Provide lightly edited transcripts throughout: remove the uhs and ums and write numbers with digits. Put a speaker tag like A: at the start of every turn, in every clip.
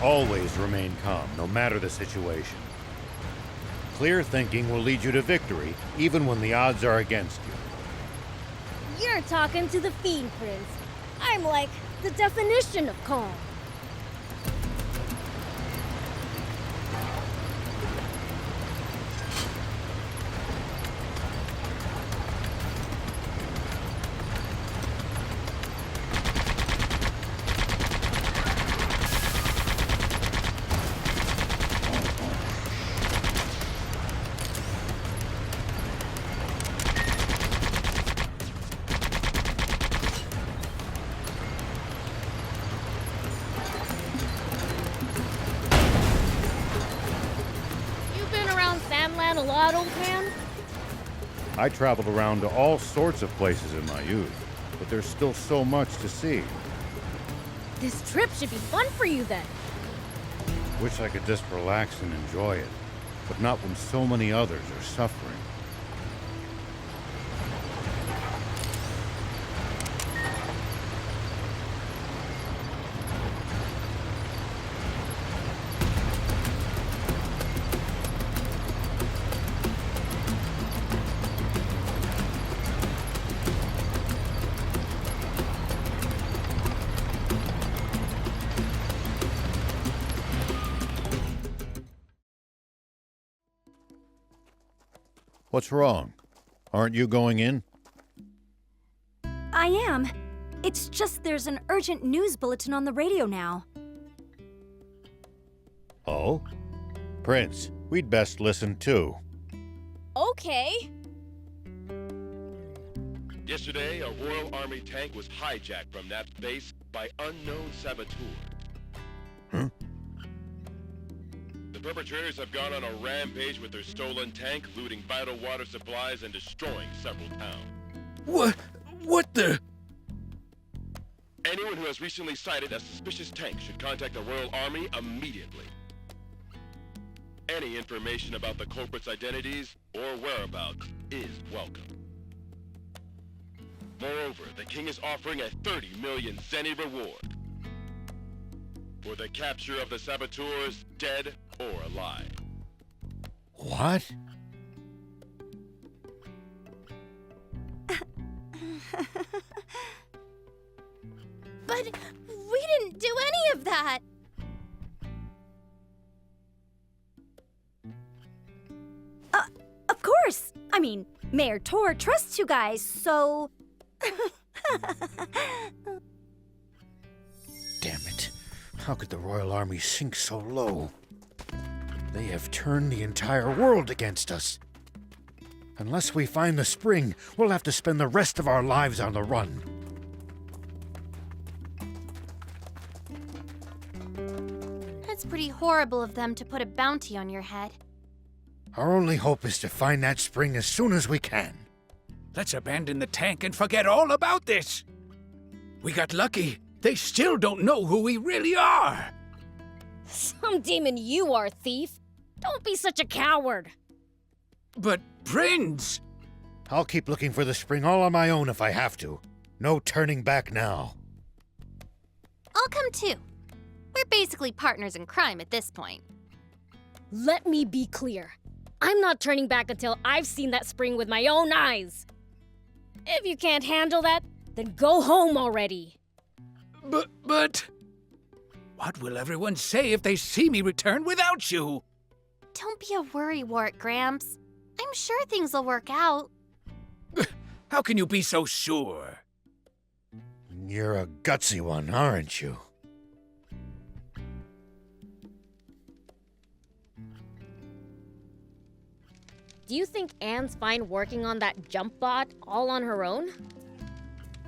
A: Always remain calm, no matter the situation. Clear thinking will lead you to victory, even when the odds are against you.
B: You're talking to the Fiend Prince. I'm like the definition of calm. A lot, old man?
A: I traveled around to all sorts of places in my youth, but there's still so much to see.
B: This trip should be fun for you then.
A: Wish I could just relax and enjoy it, but not when so many others are suffering. What's wrong? Aren't you going in?
C: I am. It's just there's an urgent news bulletin on the radio now.
A: Oh? Prince, we'd best listen too.
B: Okay.
D: Yesterday, a Royal Army tank was hijacked from that base by unknown saboteurs.
A: Huh?
D: The perpetrators have gone on a rampage with their stolen tank, looting vital water supplies and destroying several towns.
E: What the?
D: Anyone who has recently sighted a suspicious tank should contact the Royal Army immediately. Any information about the culprits' identities or whereabouts is welcome. Moreover, the King is offering a 30 million Zenny reward for the capture of the saboteurs, dead or alive.
A: What?
B: But we didn't do any of that!
C: Of course! I mean, Mayor Tor trusts you guys, so...
A: Damn it. How could the Royal Army sink so low? They have turned the entire world against us. Unless we find the spring, we'll have to spend the rest of our lives on the run.
F: That's pretty horrible of them to put a bounty on your head.
A: Our only hope is to find that spring as soon as we can.
E: Let's abandon the tank and forget all about this. We got lucky. They still don't know who we really are.
B: Some demon you are, thief. Don't be such a coward.
E: But, Prince!
A: I'll keep looking for the spring all on my own if I have to. No turning back now.
F: I'll come too. We're basically partners in crime at this point.
B: Let me be clear. I'm not turning back until I've seen that spring with my own eyes. If you can't handle that, then go home already.
E: But... What will everyone say if they see me return without you?
F: Don't be a worrywart, Gramps. I'm sure things will work out.
E: How can you be so sure?
A: You're a gutsy one, aren't you?
B: Do you think Anne's fine working on that jump bot all on her own?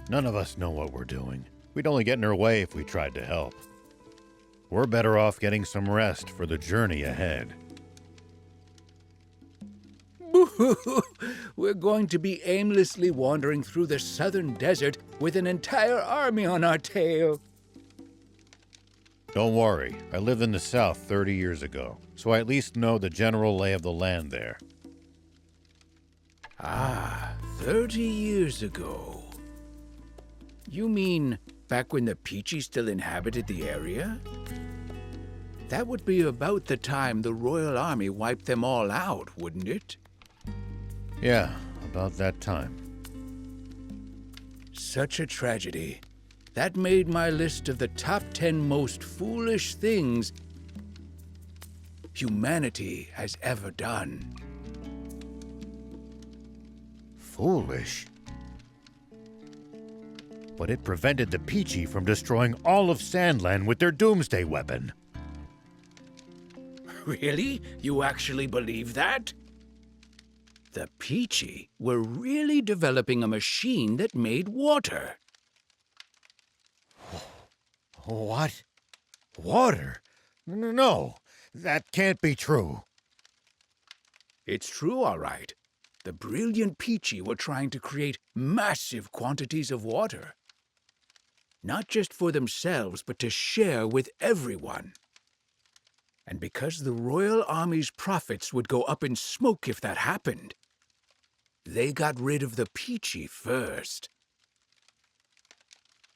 A: None of us know what we're doing. We'd only get in her way if we tried to help. We're better off getting some rest for the journey ahead.
E: We're going to be aimlessly wandering through the southern desert with an entire army on our tail.
A: Don't worry, I lived in the south 30 years ago, so I at least know the general lay of the land there.
E: Ah, 30 years ago. You mean back when the Peachy still inhabited the area? That would be about the time the Royal Army wiped them all out, wouldn't it?
A: Yeah, about that time.
E: Such a tragedy. That made my list of the top 10 most foolish things humanity has ever done.
A: Foolish. But it prevented the Peachy from destroying all of Sandland with their doomsday weapon.
E: Really? You actually believe that? The Peachy were really developing a machine that made water.
A: What? Water? No, that can't be true.
E: It's true, all right. The brilliant Peachy were trying to create massive quantities of water. Not just for themselves, but to share with everyone. And because the Royal Army's profits would go up in smoke if that happened, they got rid of the Peachy first.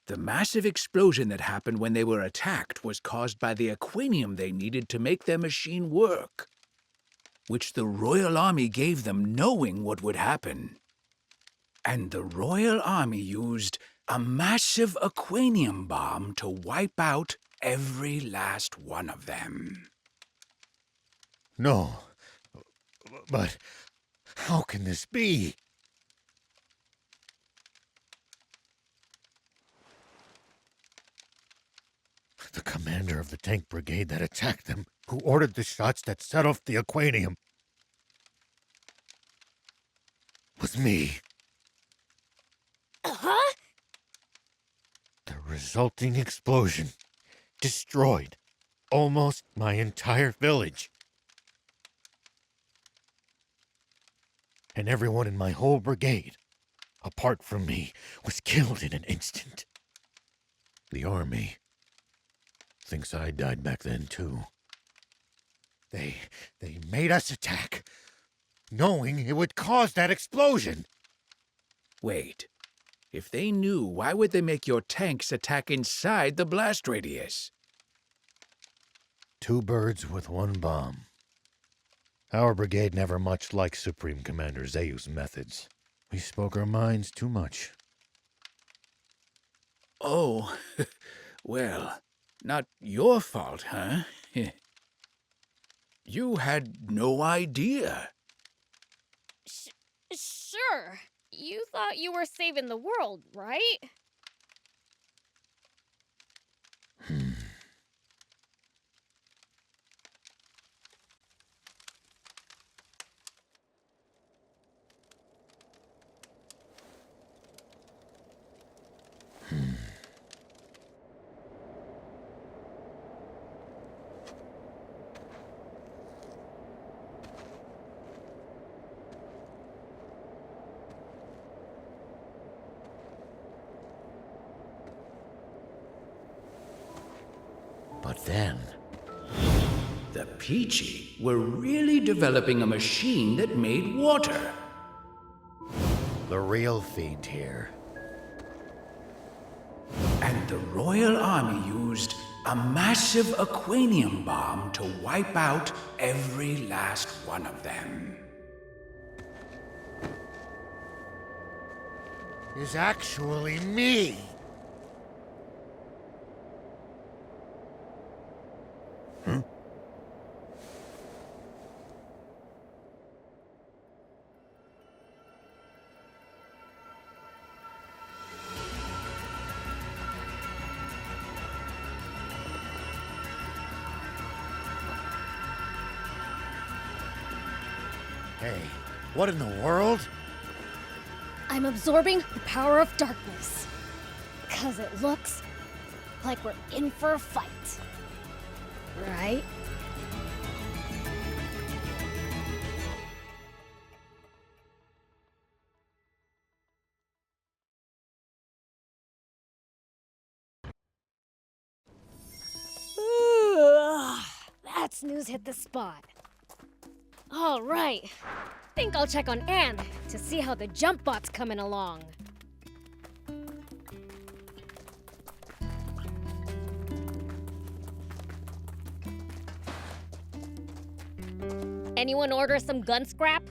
E: The massive explosion that happened when they were attacked was caused by the aquanium they needed to make their machine work, which the Royal Army gave them knowing what would happen. And the Royal Army used a massive aquanium bomb to wipe out every last one of them.
A: No. But how can this be? The commander of the tank brigade that attacked them, who ordered the shots that set off the aquanium, was me.
B: Huh?
A: The resulting explosion destroyed almost my entire village. And everyone in my whole brigade, apart from me, was killed in an instant. The army thinks I died back then, too. They made us attack, knowing it would cause that explosion.
E: Wait. If they knew, why would they make your tanks attack inside the blast radius?
A: Two birds with one bomb. Our brigade never much liked Supreme Commander Zayu's methods. We spoke our minds too much.
E: Oh, well, not your fault, huh? You had no idea.
B: Sure. You thought you were saving the world, right?
A: But then,
E: The Peachy were really developing a machine that made water.
A: the real fiend here.
E: And the Royal Army used a massive aquanium bomb to wipe out every last one of them.
A: Is actually me. Hey, what in the world?
B: I'm absorbing the power of darkness. 'Cause it looks like we're in for a fight. Right? That snooze hit the spot. All right. Think I'll check on Anne to see how the jump bot's coming along. Anyone order some gun scrap?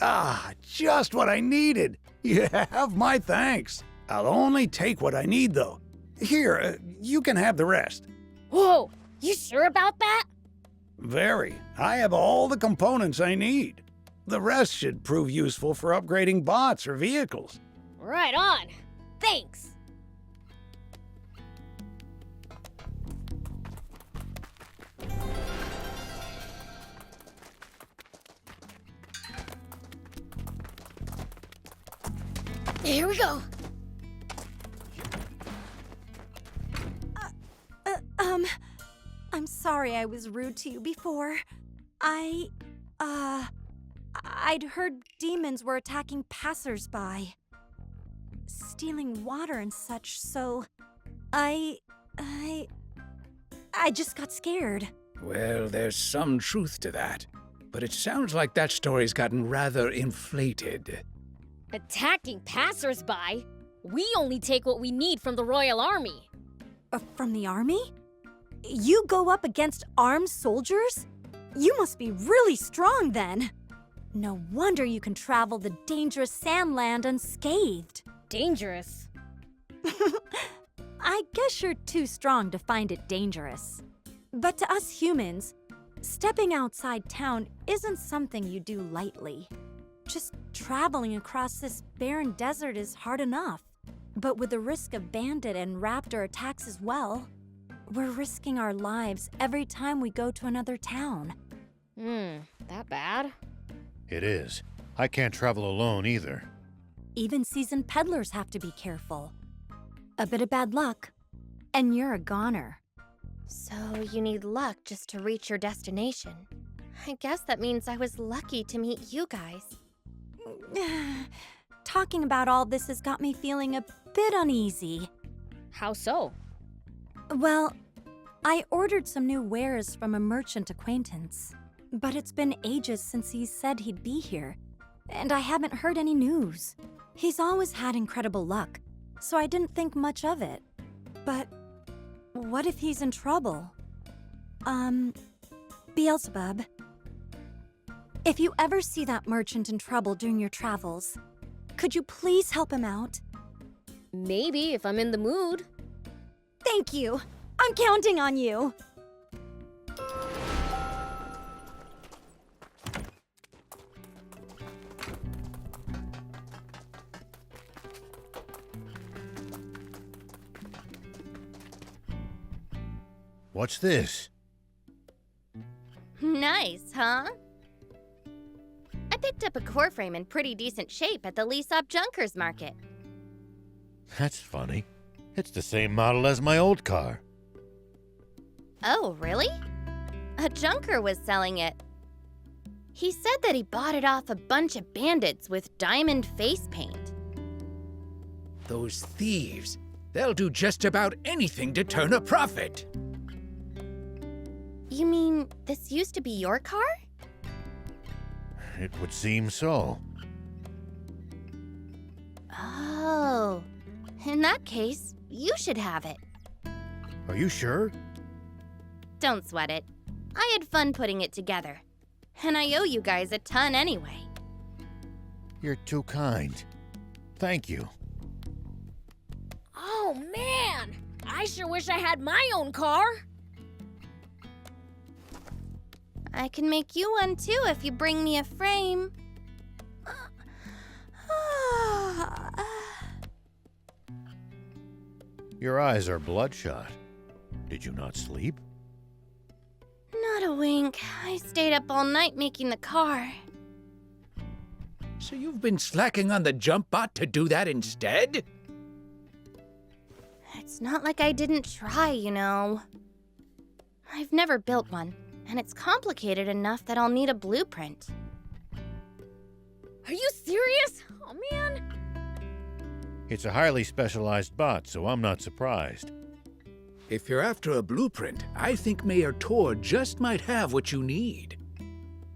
E: Ah, just what I needed. You have my thanks. I'll only take what I need, though. Here, you can have the rest.
B: Whoa, you sure about that?
E: Very. I have all the components I need. The rest should prove useful for upgrading bots or vehicles.
B: Right on. Thanks. Here we go.
C: I'm sorry I was rude to you before. I'd heard demons were attacking passersby, stealing water and such, so I just got scared.
E: Well, there's some truth to that. But it sounds like that story's gotten rather inflated.
B: Attacking passersby? We only take what we need from the Royal Army.
C: From the army? You go up against armed soldiers? You must be really strong then. No wonder you can travel the dangerous Sandland unscathed.
B: Dangerous.
C: I guess you're too strong to find it dangerous. But to us humans, stepping outside town isn't something you do lightly. Just traveling across this barren desert is hard enough. But with the risk of bandit and raptor attacks as well, we're risking our lives every time we go to another town.
B: That bad?
A: It is. I can't travel alone either.
C: Even seasoned peddlers have to be careful. A bit of bad luck, and you're a goner.
F: So you need luck just to reach your destination. I guess that means I was lucky to meet you guys.
C: Talking about all this has got me feeling a bit uneasy.
B: How so?
C: Well, I ordered some new wares from a merchant acquaintance, but it's been ages since he said he'd be here, and I haven't heard any news. He's always had incredible luck, so I didn't think much of it. But what if he's in trouble? Beelzebub, if you ever see that merchant in trouble during your travels, could you please help him out?
B: Maybe if I'm in the mood.
C: Thank you. I'm counting on you.
A: What's this?
F: Nice, huh? I picked up a core frame in pretty decent shape at the Leasop Junkers Market.
A: That's funny. It's the same model as my old car.
F: Oh, really? A junker was selling it. He said that he bought it off a bunch of bandits with diamond face paint.
E: Those thieves, they'll do just about anything to turn a profit.
F: You mean this used to be your car?
A: It would seem so.
F: Oh, in that case, you should have it.
A: Are you sure?
F: Don't sweat it. I had fun putting it together. And I owe you guys a ton anyway.
A: You're too kind. Thank you.
B: Oh, man! I sure wish I had my own car.
F: I can make you one too if you bring me a frame.
A: Your eyes are bloodshot. Did you not sleep?
F: Not a wink. I stayed up all night making the car.
E: So you've been slacking on the jump bot to do that instead?
F: It's not like I didn't try, you know. I've never built one, and it's complicated enough that I'll need a blueprint.
B: Are you serious? Oh, man.
A: It's a highly specialized bot, so I'm not surprised.
E: If you're after a blueprint, I think Mayor Tor just might have what you need.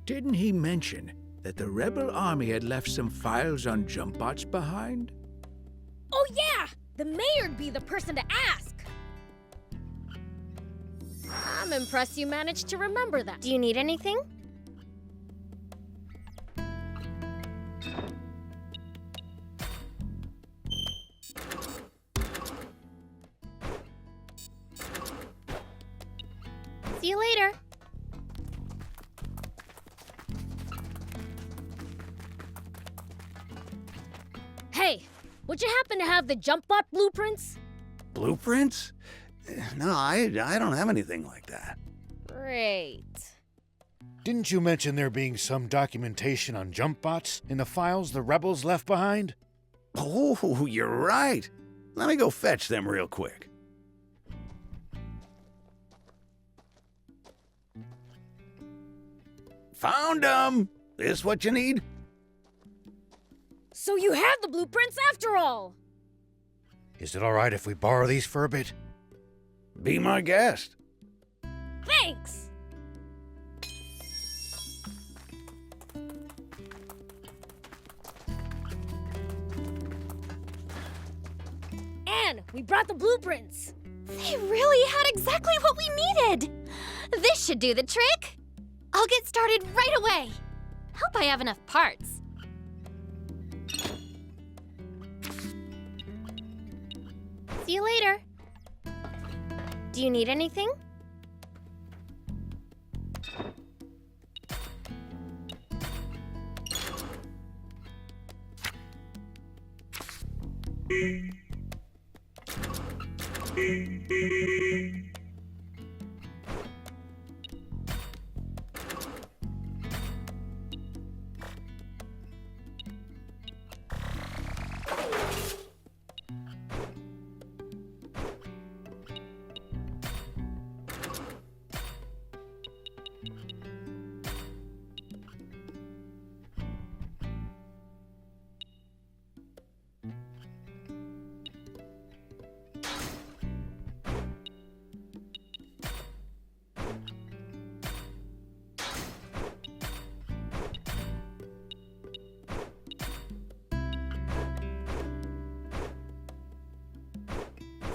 E: Didn't he mention that the Rebel Army had left some files on jump bots behind?
B: Oh, yeah! The mayor'd be the person to ask. I'm impressed you managed to remember that.
F: Do you need anything? See you later.
B: Hey, would you happen to have the jump bot blueprints?
G: Blueprints? No, I don't have anything like that.
B: Great.
A: Didn't you mention there being some documentation on jump bots in the files the rebels left behind?
G: Oh, you're right. Let me go fetch them real quick. Found them! This what you need?
B: So you have the blueprints after all!
A: Is it all right if we borrow these for a bit?
G: Be my guest.
B: Thanks! Anne, we brought the blueprints!
F: They really had exactly what we needed! This should do the trick! I'll get started right away! Hope I have enough parts. See you later. Do you need anything?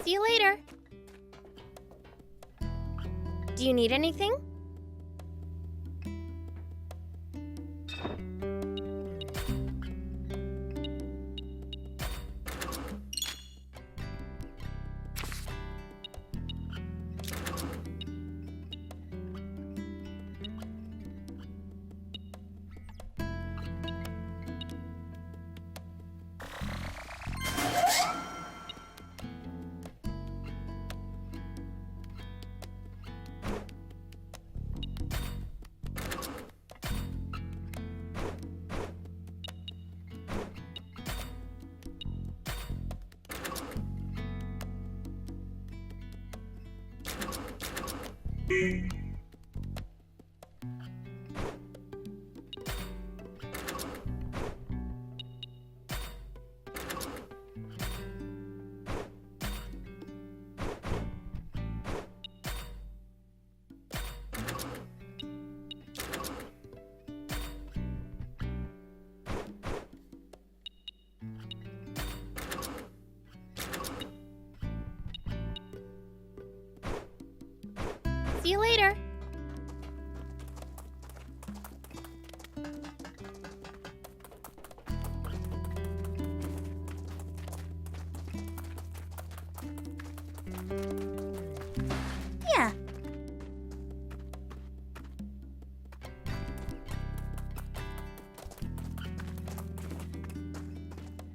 F: See you later. Do you need anything? See you later.
C: Yeah.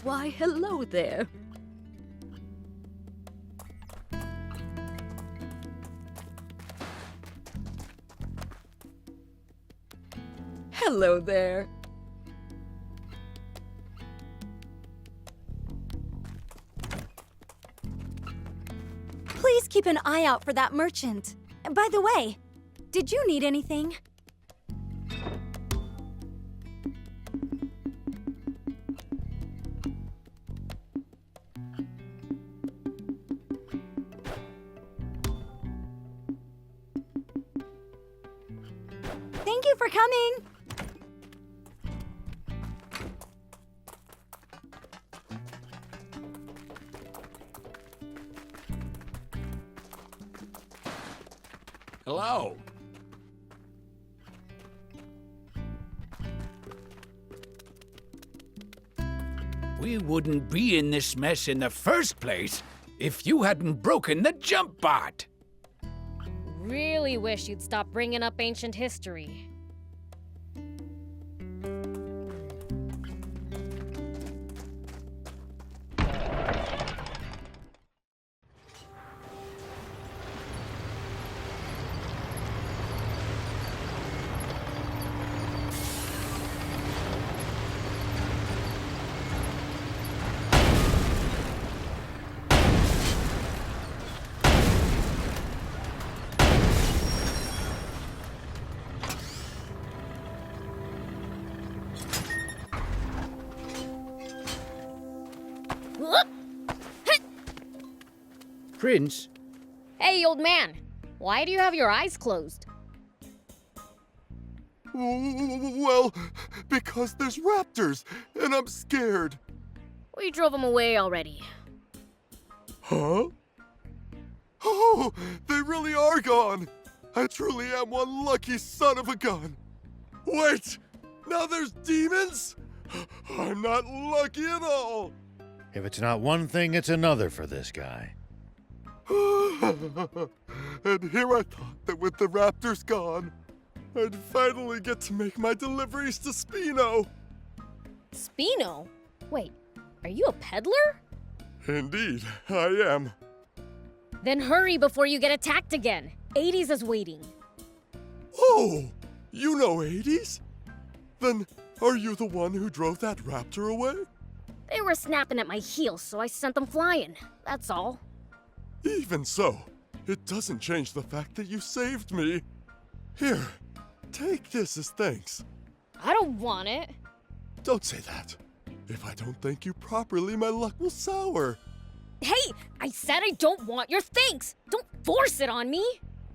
H: Why, hello there. Hello there.
C: Please keep an eye out for that merchant. By the way, did you need anything? Thank you for coming.
E: Hello. We wouldn't be in this mess in the first place if you hadn't broken the jump bot.
B: Really? really wish you'd stop bringing up ancient history. Whoop!
E: Prince,
B: Hey, old man. Why do you have your eyes closed?
I: Well, because there's raptors, and I'm scared.
B: We drove them away already.
I: Huh? Oh, they really are gone. I truly am one lucky son of a gun. Wait, now there's demons? I'm not lucky at all.
A: If it's not one thing, it's another for this guy.
I: And here I thought that with the raptors gone, I'd finally get to make my deliveries to Spino.
B: Spino? Wait, are you a peddler?
I: Indeed, I am.
B: Then hurry before you get attacked again. 80s is waiting.
I: Oh, you know 80s? Then are you the one who drove that raptor away?
B: They were snapping at my heels, so I sent them flying. That's all.
I: Even so, it doesn't change the fact that you saved me. Here, take this as thanks.
B: I don't want it.
I: Don't say that. If I don't thank you properly, my luck will sour.
B: Hey, I said I don't want your thanks. Don't force it on me.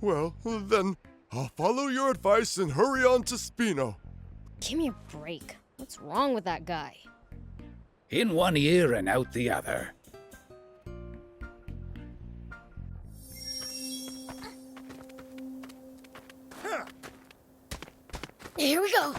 I: Well, then, I'll follow your advice and hurry on to Spino.
B: Give me a break. What's wrong with that guy?
E: in one ear and out the other.
B: Here we go.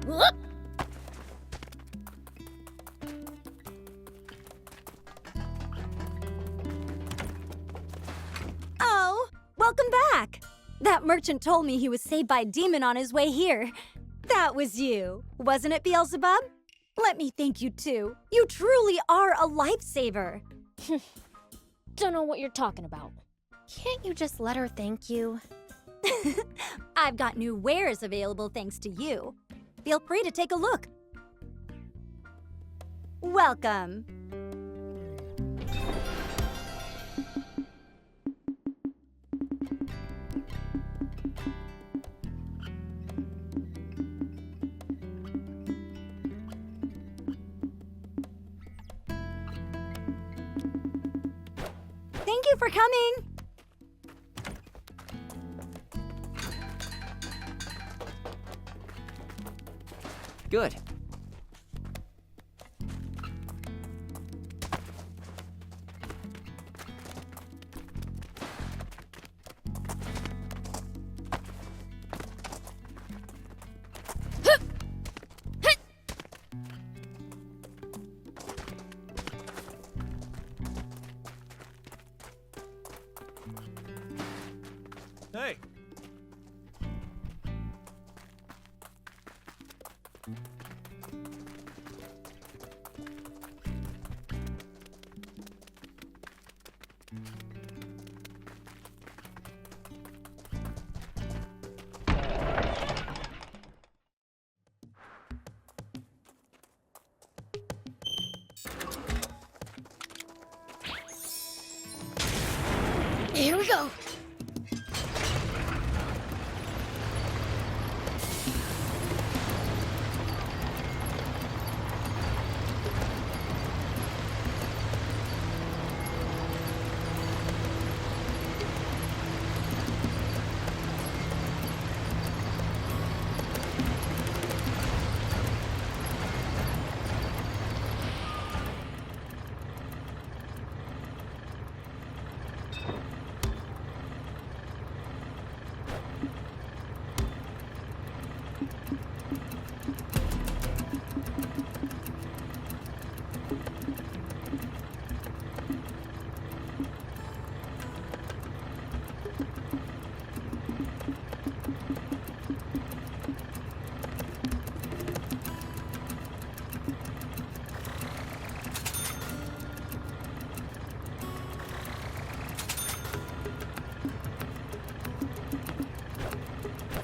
B: Whoop!
C: Oh, welcome back. That merchant told me he was saved by a demon on his way here. That was you, wasn't it, Beelzebub? Let me thank you too. You truly are a lifesaver.
B: Don't know what you're talking about.
F: Can't you just let her thank you?
C: I've got new wares available thanks to you. Feel free to take a look. Welcome. Thank you for coming.
J: Good.
K: Hey.
B: Here we go.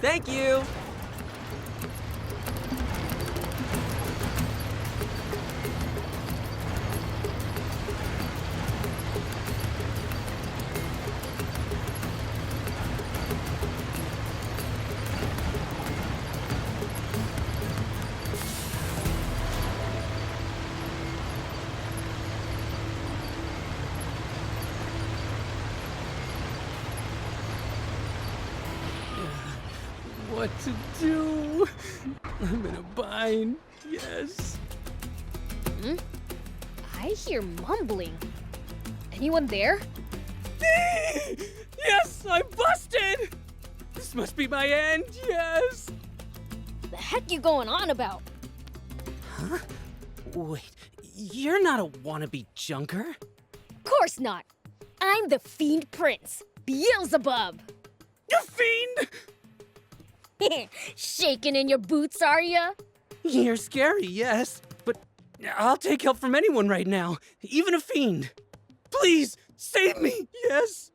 J: Thank you! What to do? I'm in a bind. Yes.
B: I hear mumbling. Anyone there?
J: Yes, I'm busted! This must be my end, yes!
B: The heck you going on about?
J: Huh? Wait, you're not a wannabe junker?
B: Course not. I'm the Fiend Prince, Beelzebub.
J: You fiend!
B: Shaking in your boots, are ya?
J: You're scary, yes, but I'll take help from anyone right now, even a fiend. Please, save me, yes?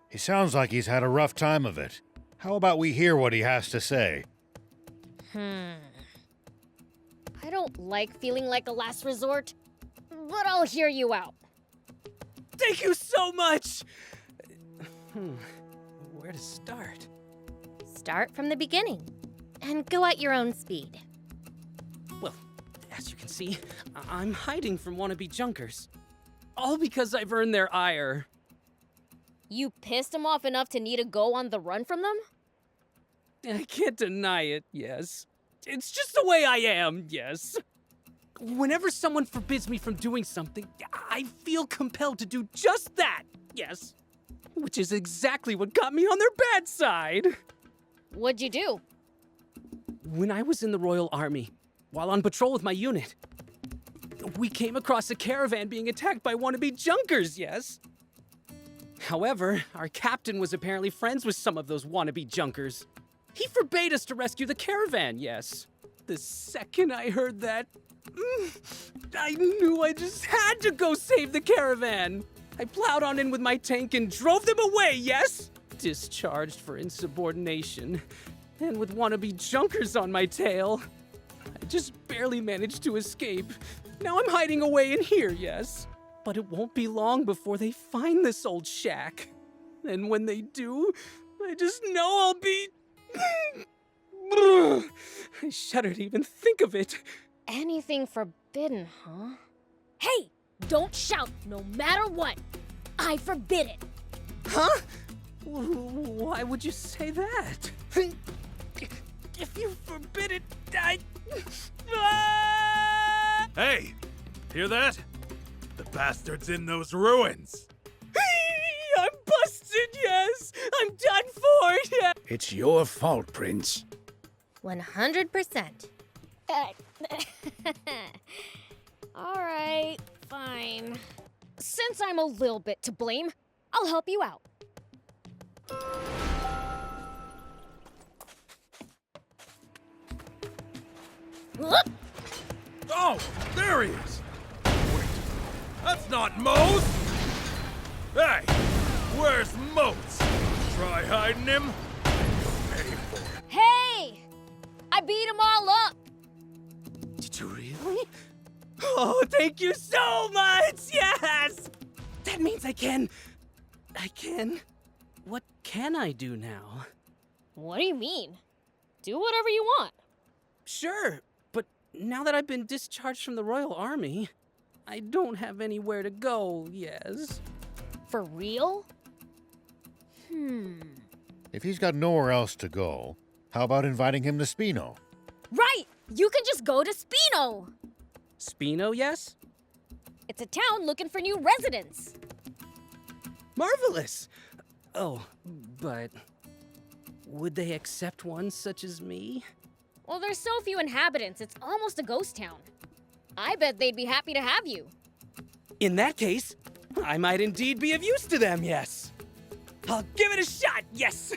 A: He sounds like he's had a rough time of it. How about we hear what he has to say?
B: I don't like feeling like a last resort, but I'll hear you out.
J: Thank you so much! Where to start?
F: Start from the beginning and go at your own speed.
J: Well, as you can see, I'm hiding from wannabe junkers. All because I've earned their ire.
B: You pissed him off enough to need to go on the run from them?
J: I can't deny it, yes. It's just the way I am, yes. Whenever someone forbids me from doing something, I feel compelled to do just that, yes. Which is exactly what got me on their bad side.
B: What'd you do?
J: When I was in the Royal Army, while on patrol with my unit, we came across a caravan being attacked by wannabe junkers, yes? However, our captain was apparently friends with some of those wannabe junkers. He forbade us to rescue the caravan, yes. The second I heard that, I knew I just had to go save the caravan. I plowed on in with my tank and drove them away, yes? Discharged for insubordination. And with wannabe junkers on my tail. I just barely managed to escape. Now I'm hiding away in here, yes? But it won't be long before they find this old shack. And when they do, I just know I'll be... I shudder to even think of it.
B: Anything forbidden, huh? Hey! Don't shout, no matter what! I forbid it!
J: Huh? Why would you say that? If you forbid it, I...
I: Hey! Hear that? The bastard's in those ruins!
J: I'm busted, yes! I'm done for, yes!
E: It's your fault, Prince.
F: 100%.
B: Alright, fine. Since I'm a little bit to blame, I'll help you out.
I: Oh, there he is! Wait, that's not Mose! Hey, where's Mose? Try hiding him? You'll pay for it.
B: Hey! I beat them all up!
J: Did you really? Oh, thank you so much! Yes! That means I can... What can I do now?
B: What do you mean? Do whatever you want.
J: Sure, but now that I've been discharged from the Royal Army, I don't have anywhere to go, yes?
B: For real?
A: If he's got nowhere else to go, how about inviting him to Spino?
B: Right! You can just go to Spino!
J: Spino, yes?
B: It's a town looking for new residents.
J: Marvelous! Oh, but... would they accept one such as me?
B: Well, there's so few inhabitants, it's almost a ghost town. I bet they'd be happy to have you.
J: In that case, I might indeed be of use to them, yes. I'll give it a shot, yes!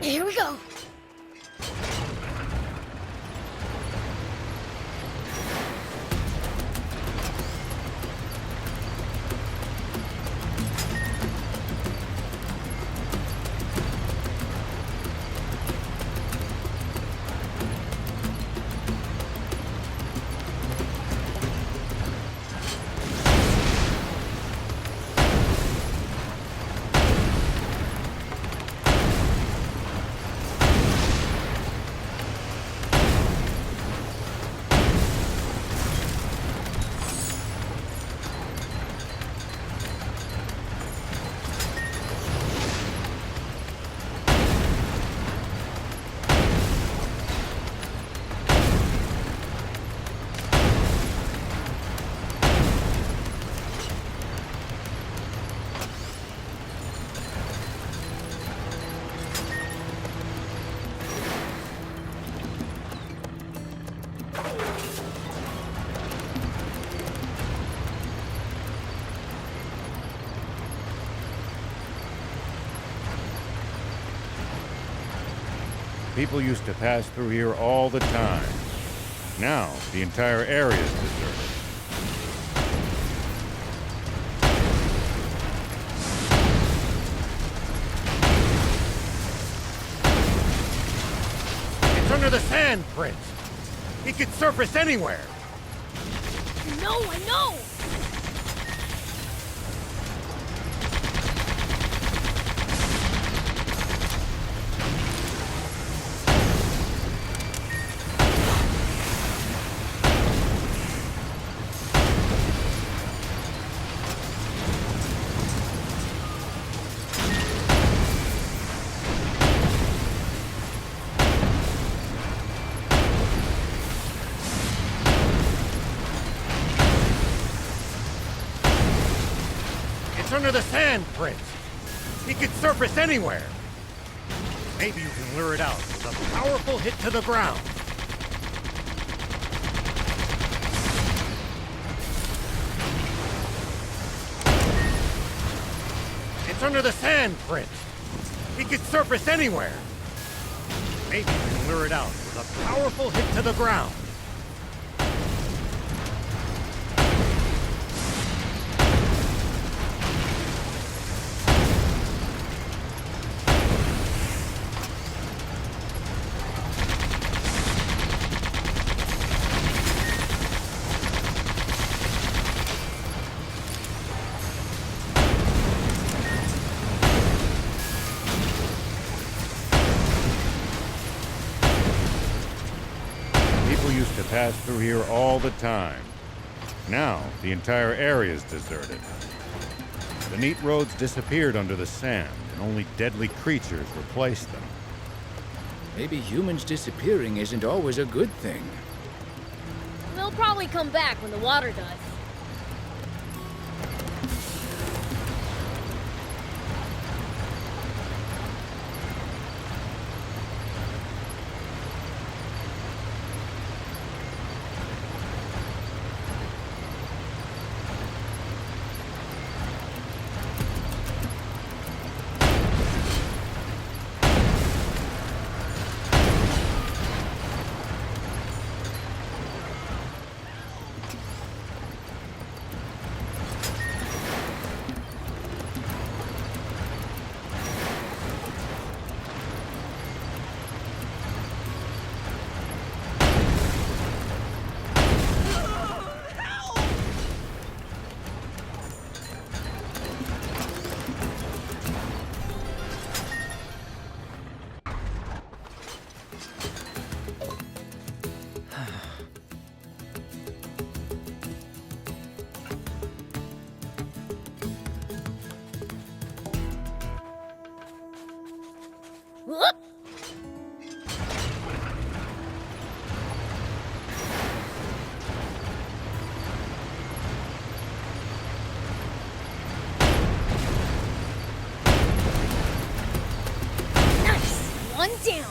B: Here we go.
A: People used to pass through here all the time. Now, the entire area is deserted. It's under the sand, Prince. He could surface anywhere.
B: No, I know!
A: It's under the sand, Prince. He could surface anywhere. Maybe you can lure it out with a powerful hit to the ground. It's under the sand, Prince. He could surface anywhere. Maybe you can lure it out with a powerful hit to the ground. People used to pass through here all the time. Now, the entire area is deserted. The neat roads disappeared under the sand, and only deadly creatures replaced them.
E: Maybe humans disappearing isn't always a good thing.
B: They'll probably come back when the water does. Whoop! Nice! One down.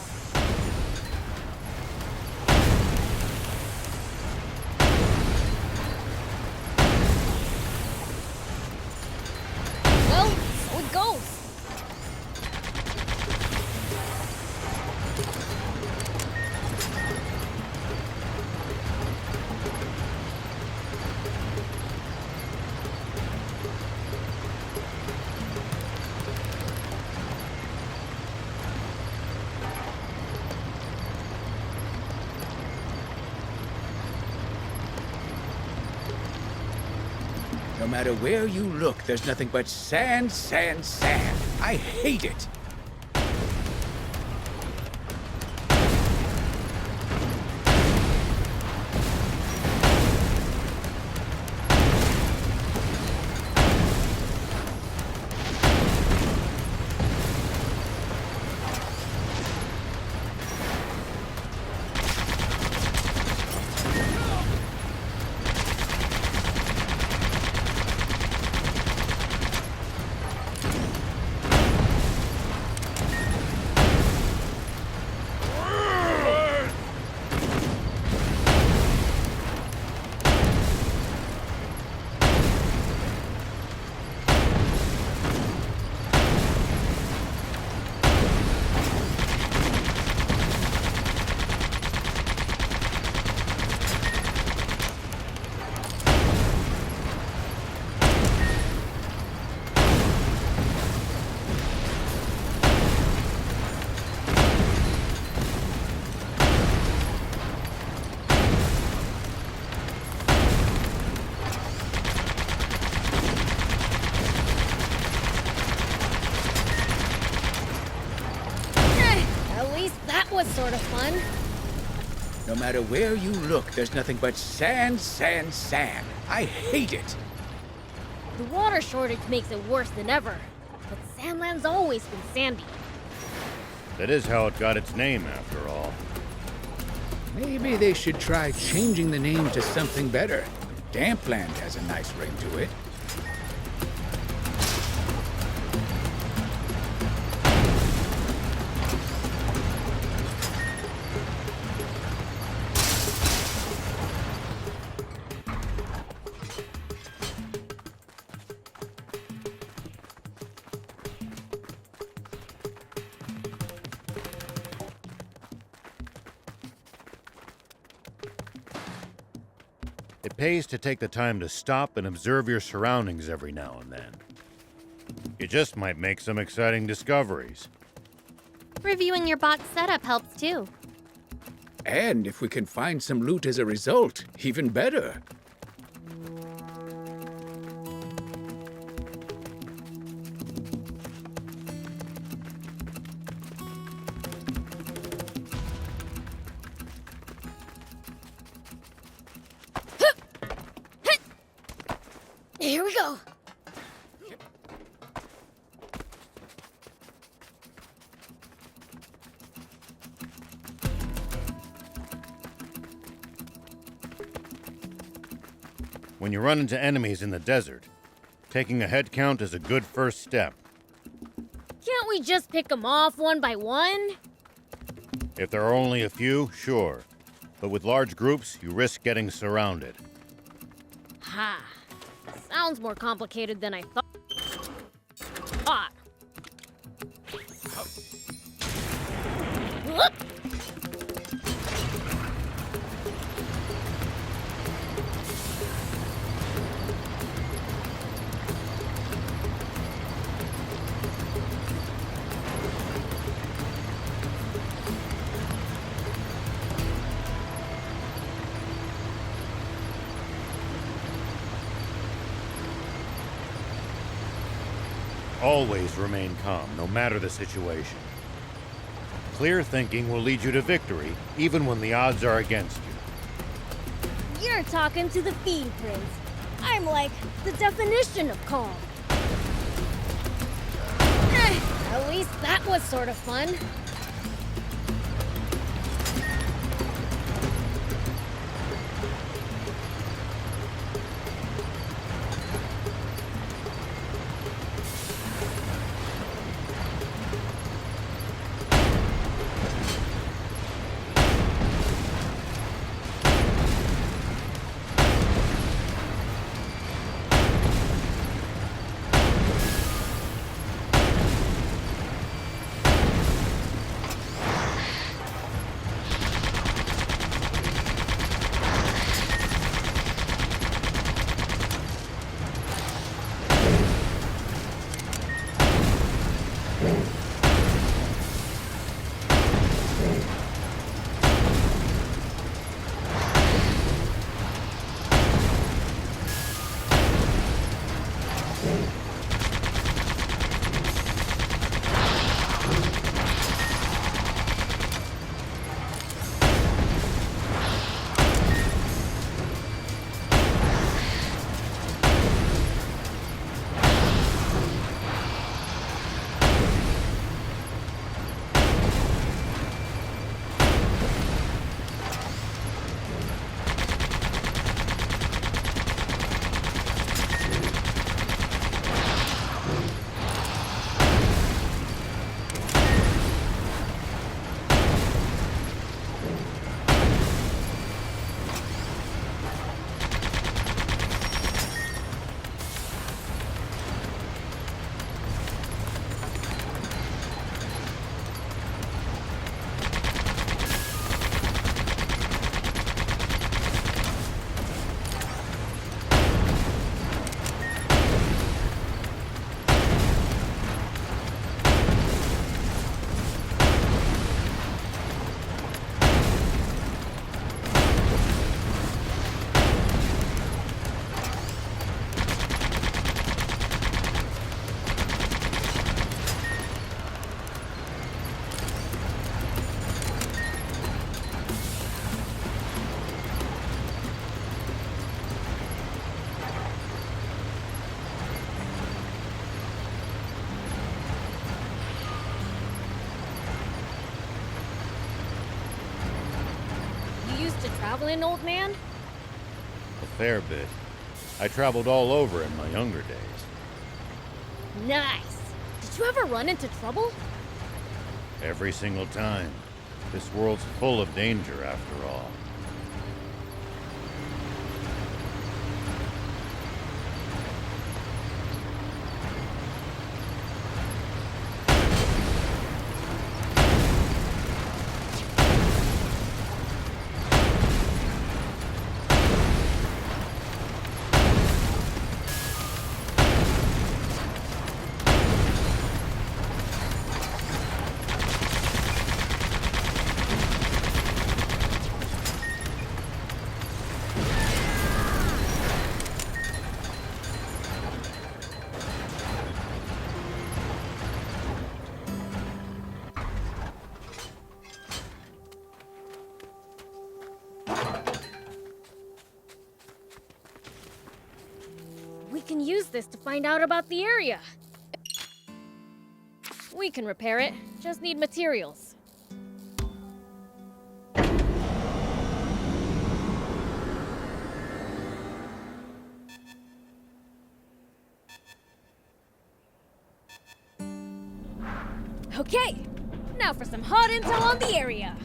B: Well, so it goes.
E: No matter where you look, there's nothing but sand, sand, sand. I hate it.
B: At least that was sort of fun.
E: No matter where you look, there's nothing but sand, sand, sand. I hate it.
B: The water shortage makes it worse than ever. But Sandland's always been sandy.
A: That is how it got its name, after all.
E: Maybe they should try changing the name to something better. Dampland has a nice ring to it.
A: It pays to take the time to stop and observe your surroundings every now and then. You just might make some exciting discoveries.
F: Reviewing your box setup helps too.
E: And if we can find some loot as a result, even better.
B: Here we go.
A: When you run into enemies in the desert, taking a head count is a good first step.
B: Can't we just pick them off one by one?
A: If there are only a few, sure. But with large groups, you risk getting surrounded.
B: Ha. Sounds more complicated than I thought. Whoop.
A: Always remain calm, no matter the situation. Clear thinking will lead you to victory, even when the odds are against you.
B: You're talking to the Fiend Prince. I'm like the definition of calm. At least that was sort of fun. traveling, old man?
A: A fair bit. I traveled all over in my younger days.
B: Nice. Did you ever run into trouble?
A: Every single time. This world's full of danger, after all.
B: We can use this to find out about the area. We can repair it, just need materials. Okay, now for some hot intel on the area.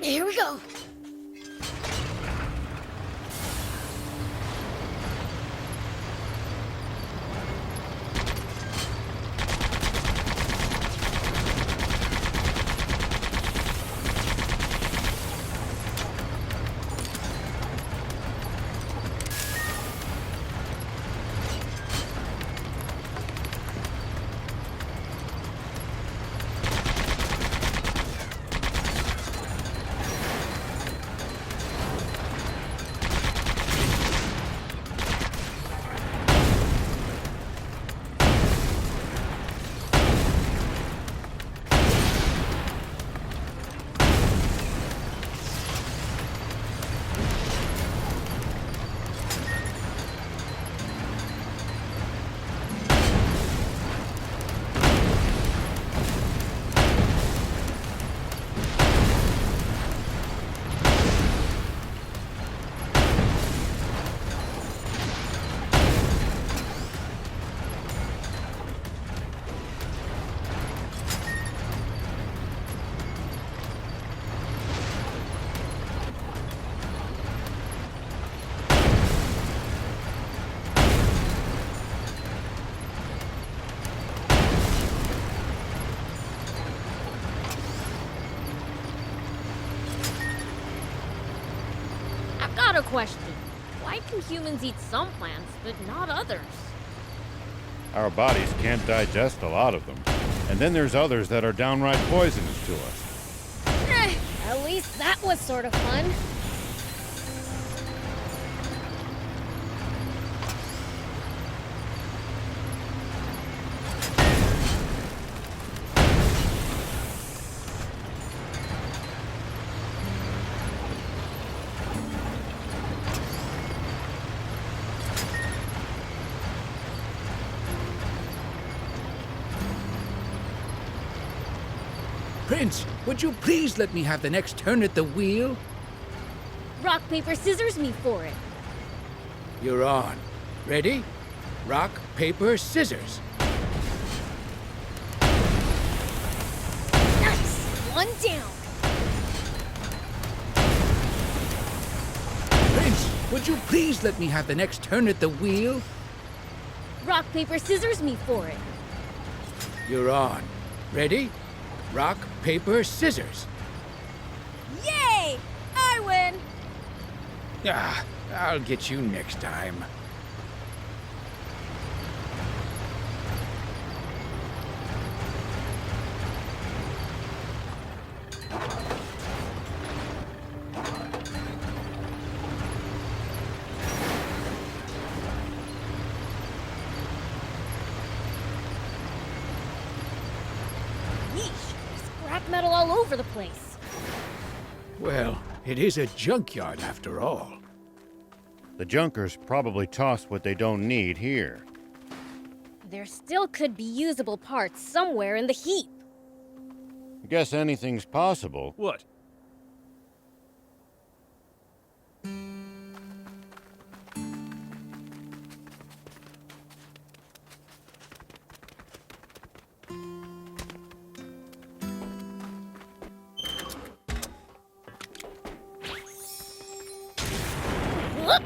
B: Here we go. Got a question. Why can humans eat some plants, but not others?
A: Our bodies can't digest a lot of them. And then there's others that are downright poisonous to us.
B: At least that was sort of fun.
E: Prince, would you please let me have the next turn at the wheel?
B: Rock, paper, scissors me for it.
E: You're on. Ready? Rock, paper, scissors.
B: Nice! One down.
E: Prince, would you please let me have the next turn at the wheel?
B: Rock, paper, scissors me for it.
E: You're on. Ready? Rock, paper, scissors.
B: Yay! I win!
E: Ah, I'll get you next time.
B: all over the place.
E: Well, it is a junkyard after all.
A: The junkers probably toss what they don't need here.
B: There still could be usable parts somewhere in the heap.
A: Guess anything's possible.
J: What?
B: Whoop!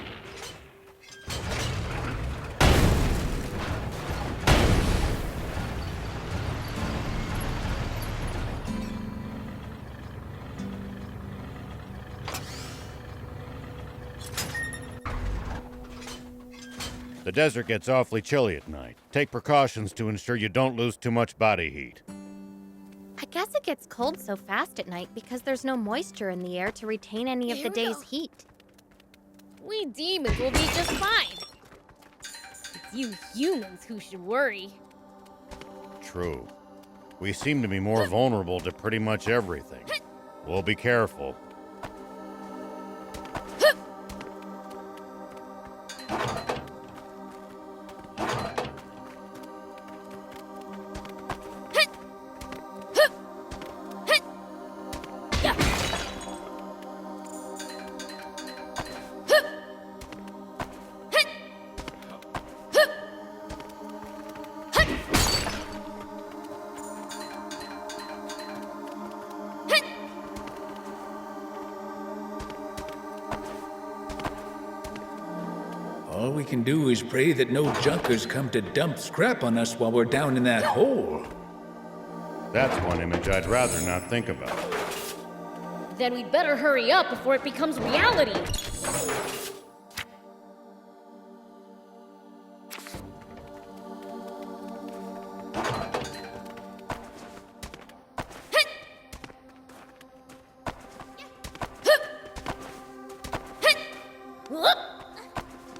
A: The desert gets awfully chilly at night. Take precautions to ensure you don't lose too much body heat.
F: I guess it gets cold so fast at night because there's no moisture in the air to retain any of the day's heat.
B: We demons will be just fine. It's you humans who should worry.
A: True. We seem to be more vulnerable to pretty much everything. We'll be careful.
E: All we can do is pray that no junkers come to dump scrap on us while we're down in that hole.
A: That's one image I'd rather not think about.
B: Then we'd better hurry up before it becomes reality.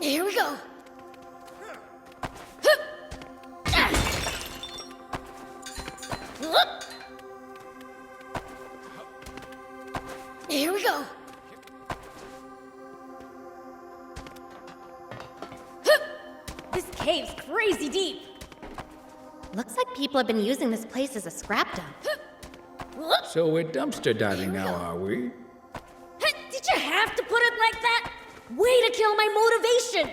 B: Here we go. Here we go. This cave's crazy deep.
F: Looks like people have been using this place as a scrap dump.
E: So we're dumpster diving now, are we?
B: Did you have to put it like that? Way to kill my motivation!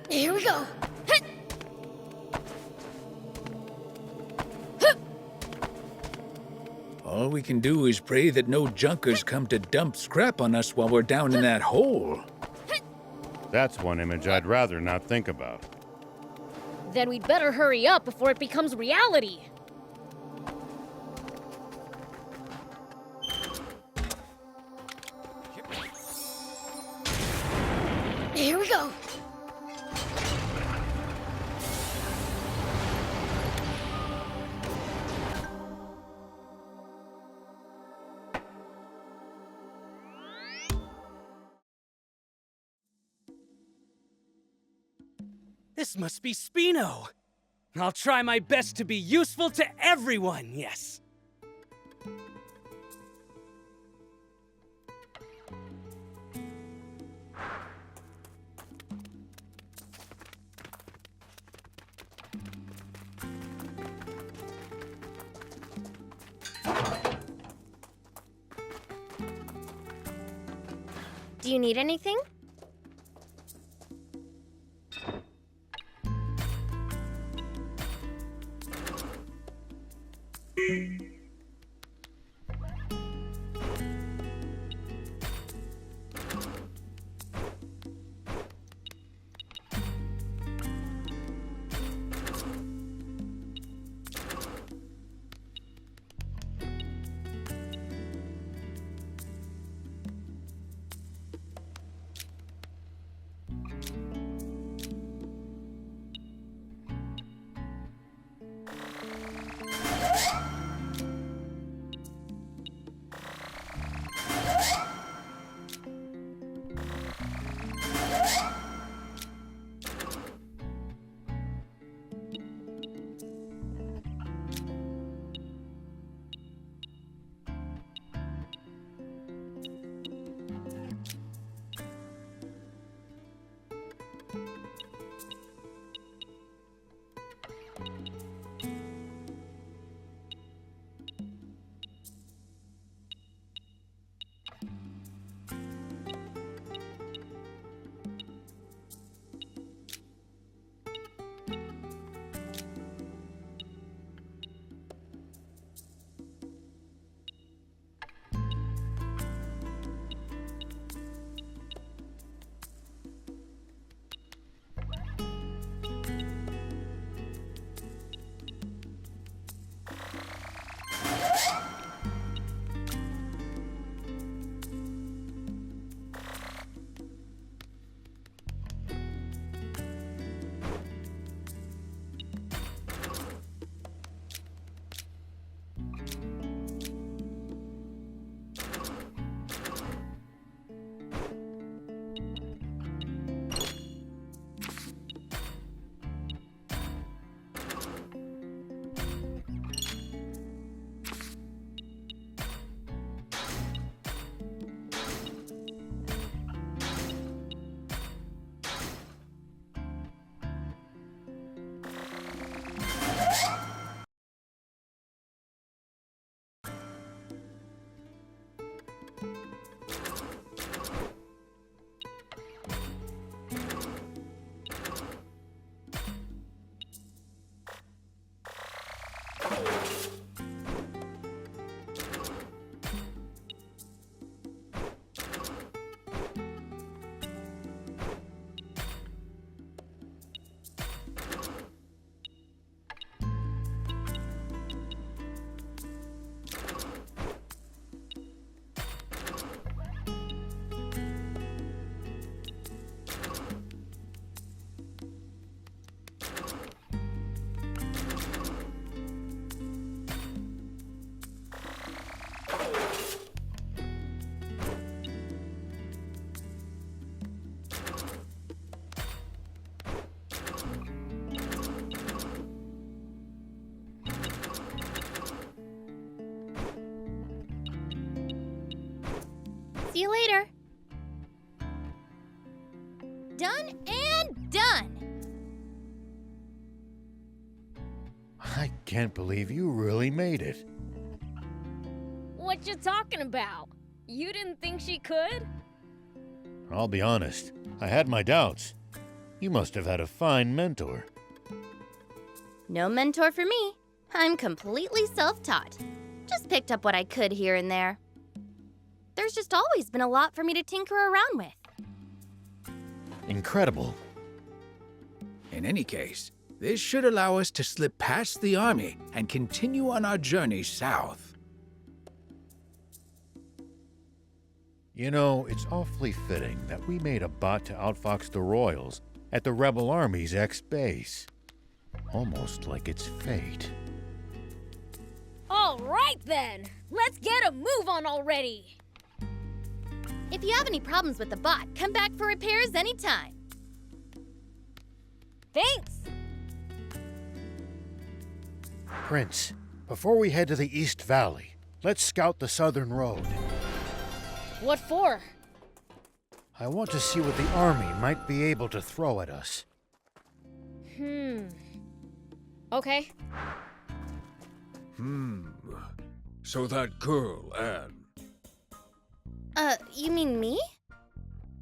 B: Here we go.
E: All we can do is pray that no junkers come to dump scrap on us while we're down in that hole.
A: That's one image I'd rather not think about.
B: Then we'd better hurry up before it becomes reality. Here we go.
J: This must be Spino. I'll try my best to be useful to everyone, yes.
F: Do you need anything? See you later. Done and done.
A: I can't believe you really made it.
B: What you talking about? You didn't think she could?
A: I'll be honest, I had my doubts. You must have had a fine mentor.
F: No mentor for me. I'm completely self-taught. Just picked up what I could here and there. There's just always been a lot for me to tinker around with.
A: Incredible.
E: In any case, this should allow us to slip past the army and continue on our journey south.
A: You know, it's awfully fitting that we made a bot to outfox the Royals at the Rebel Army's ex-base. Almost like it's fate.
B: All right then, let's get a move on already.
F: If you have any problems with the bot, come back for repairs anytime.
B: Thanks.
A: Prince, before we head to the East Valley, let's scout the southern road.
B: What for?
A: I want to see what the army might be able to throw at us.
B: Okay.
I: So that girl, Anne.
F: You mean me?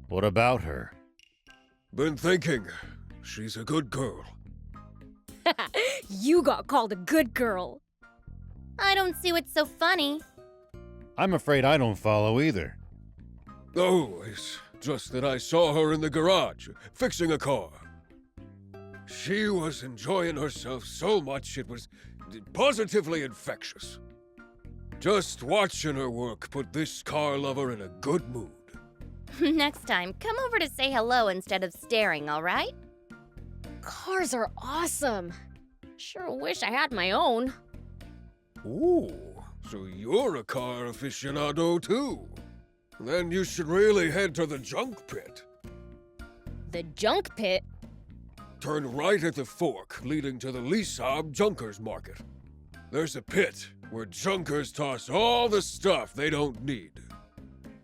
A: What about her?
I: Been thinking. She's a good girl.
B: You got called a good girl.
F: I don't see what's so funny.
A: I'm afraid I don't follow either.
I: Oh, it's just that I saw her in the garage, fixing a car. She was enjoying herself so much it was positively infectious. Just watching her work put this car lover in a good mood.
F: Next time, come over to say hello instead of staring, all right?
B: Cars are awesome. Sure wish I had my own.
I: Ooh, so you're a car aficionado too. Then you should really head to the junk pit.
B: The junk pit?
I: Turn right at the fork leading to the Lisab Junkers Market. There's a pit where junkers toss all the stuff they don't need.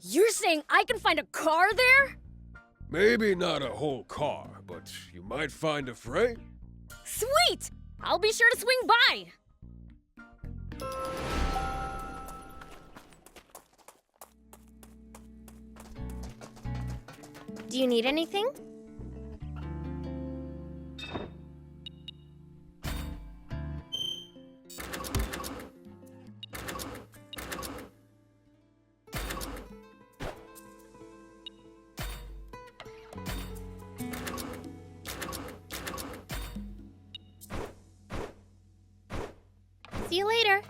B: You're saying I can find a car there?
I: Maybe not a whole car, but you might find a frame.
B: Sweet! I'll be sure to swing by.
F: Do you need anything? See you later.